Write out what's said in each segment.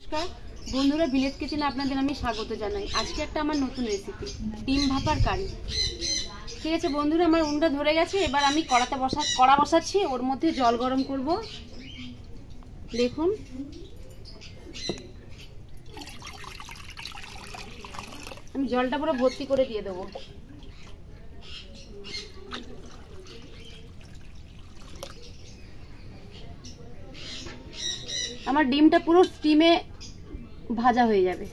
নমস্কার বন্ধুরা, ভিলেজ কিচেনে আপনাদের আমি স্বাগত জানাই। আজকে একটা আমার নতুন রেসিপি, ডিম ভাপার কারি। ঠিক আছে বন্ধুরা, আমার উনুনটা ধরে গেছে। এবার আমি কড়া বসাচ্ছি, ওর মধ্যে জল গরম করব। দেখুন, আমি জলটা পুরো ভর্তি করে দিয়ে দেবো। আমার ডিমটা পুরো স্টিমে ভাজা হয়ে যাবে।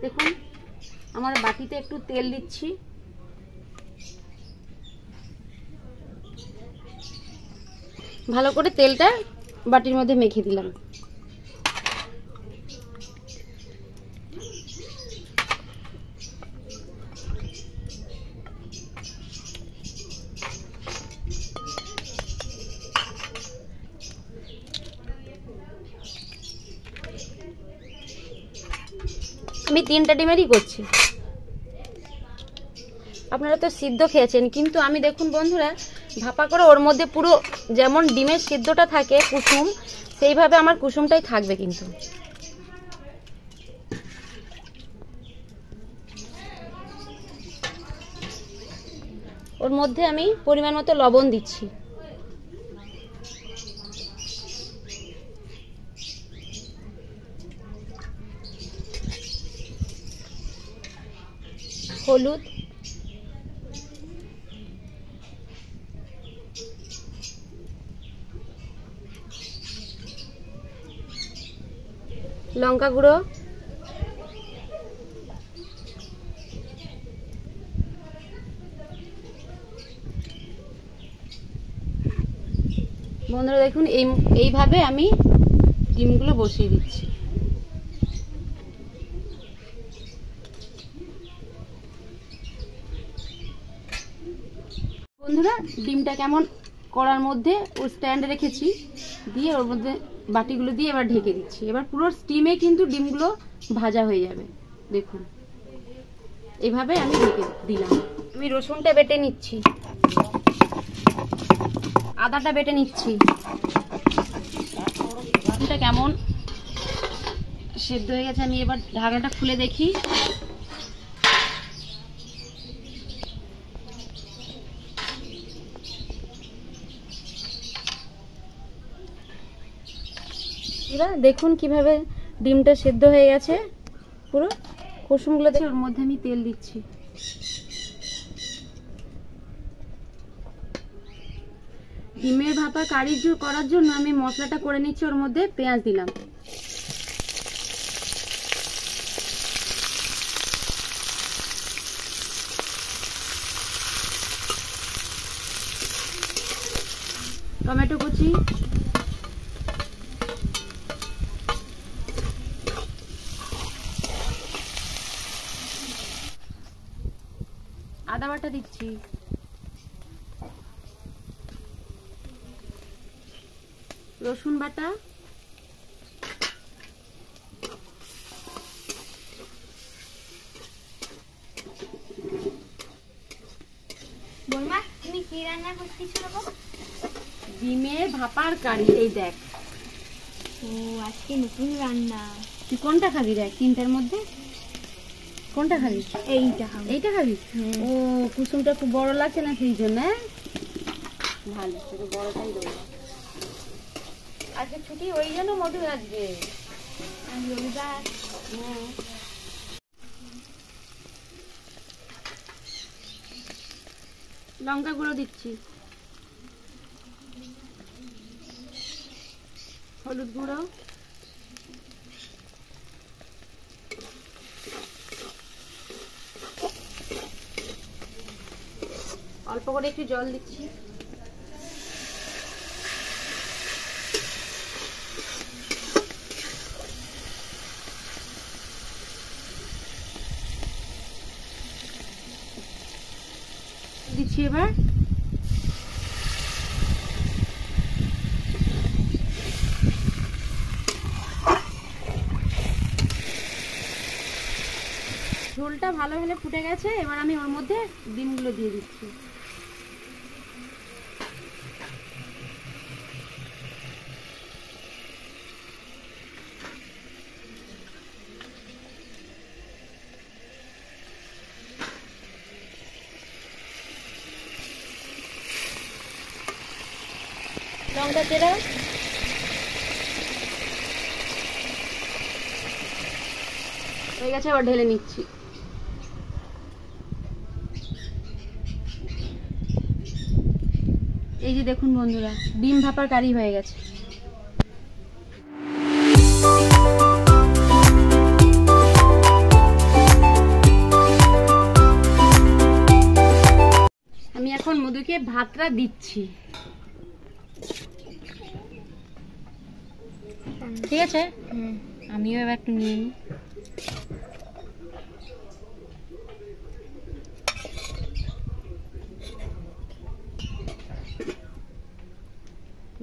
দেখুন, আমার বাটিতে একটু তেল দিচ্ছি। ভালো করে তেলটা বাটির মধ্যে মেখে দিলাম। আমি 3টা ডিমেরই করছি। আপনারা তো সিদ্ধ খেয়েছেন, কিন্তু আমি দেখুন বন্ধুরা, ভাপা করে ওর মধ্যে পুরো যেমন ডিমের সিদ্ধটা থাকে কুসুম, সেইভাবে আমার কুসুমটাই থাকবে। কিন্তু ওর মধ্যে আমি পরিমাণ মতো লবণ দিচ্ছি, হলুদ, লঙ্কা গুঁড়ো, বন্ধুরা দেখুন এইভাবে আমি ডিমগুলো বসিয়ে দিচ্ছি। বন্ধুরা, ডিমটা কেমন কড়ার মধ্যে ওর স্ট্যান্ডে রেখেছি, দিয়ে ওর মধ্যে বাটিগুলো দিয়ে এবার ঢেকে দিচ্ছি। এবার পুরো স্টিমে কিন্তু ডিমগুলো ভাজা হয়ে যাবে। দেখুন, এভাবে আমি ঢেকে দিলাম। আমি রসুনটা বেটে নিচ্ছি, আদাটা বেটে নিচ্ছি। রসুনটা কেমন সেদ্ধ হয়ে গেছে, আমি এবার ঢাকনাটা খুলে দেখি। দেখুন কিভাবে ডিমটা সেদ্ধ হয়ে গেছে, পুরো কুসুমগুলো দিয়ে ওর মধ্যে আমি তেল দিচ্ছি। ডিমের ভাপা কারি করার জন্য আমি মশলাটা করে নিচ্ছি। ওর মধ্যে পেঁয়াজ দিলাম, টমেটো কুচি, আদা বাটা দিচ্ছি, রসুন বাটা, বৌমা তুমি কি রান্না করতেছো গো? ডিমের ভাপার কারি। এই দেখ, ও আজকে নতুন রান্না। তুই কোনটা খাবি? দেখ 3টার মধ্যে কোনটা খাবি? এইটা খাবো। এইটা খাবি? ও, কুসুমটা খুব বড় লাগছে না, সেই জন্য। ভালো, তোকে বড়টাই দেবো। আজকে ছুটি, ওই জন্য মধু আসবে। রবিবার। লঙ্কা গুঁড়ো দিচ্ছি, হলুদ গুঁড়ো, অল্প করে একটু জল দিচ্ছি। দিচ্ছি এবার ঝোলটা ভালোভাবে ফুটে গেছে। এবার আমি ওর মধ্যে ডিমগুলো দিয়ে দিচ্ছি। কুসুমটা তেরা হয়ে গেছে, আবার ঢেলে নিচ্ছি। এই যে দেখুন বন্ধুরা, ডিম ভাপার কারি হয়ে গেছে। আমি এখন মধুকে ভাতটা দিচ্ছি, ঠিক আছে? আমিও এবার একটু নিয়ে নিই।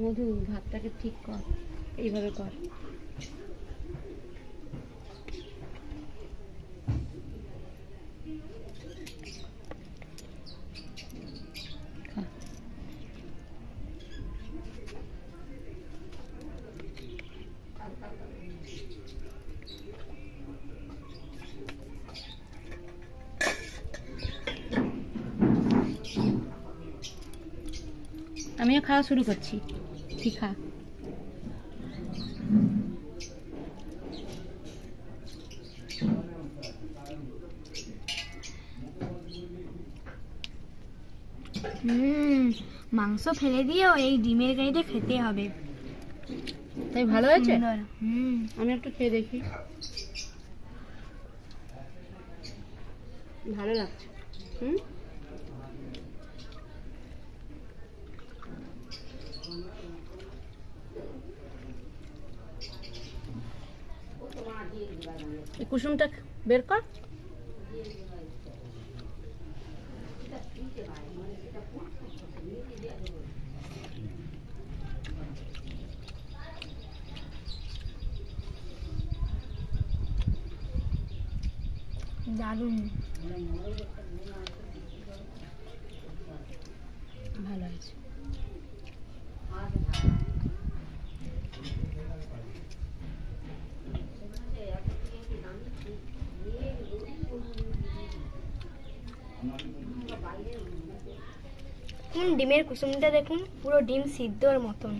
মধু, ভাতটাকে ঠিক কর, এইভাবে কর। আমিও খাওয়া শুরু করছি, ঠিক খা। মাংস ফেলে দিয়েও এই ডিমের কারিটা খেতে হবে। তাই ভালো হয়েছে? সুন্দর। আমি একটু খেয়ে দেখি। ভালো লাগছে। এই কুসুমটা বের কর। দারুণ, ভালো হয়েছে। ডিমের কুসুমটা দেখুন, পুরো ডিম সিদ্ধর মতন।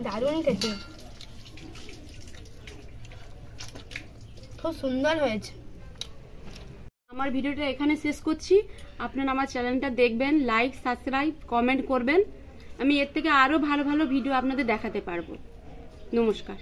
দারুণ খেতে, খুব সুন্দর হয়েছে। আমার ভিডিওটা এখানে শেষ করছি। আপনারা আমার চ্যানেলটা দেখবেন, লাইক, সাবস্ক্রাইব, কমেন্ট করবেন। আমি এর থেকে আরো ভালো ভালো ভিডিও আপনাদের দেখাতে পারবো। নমস্কার।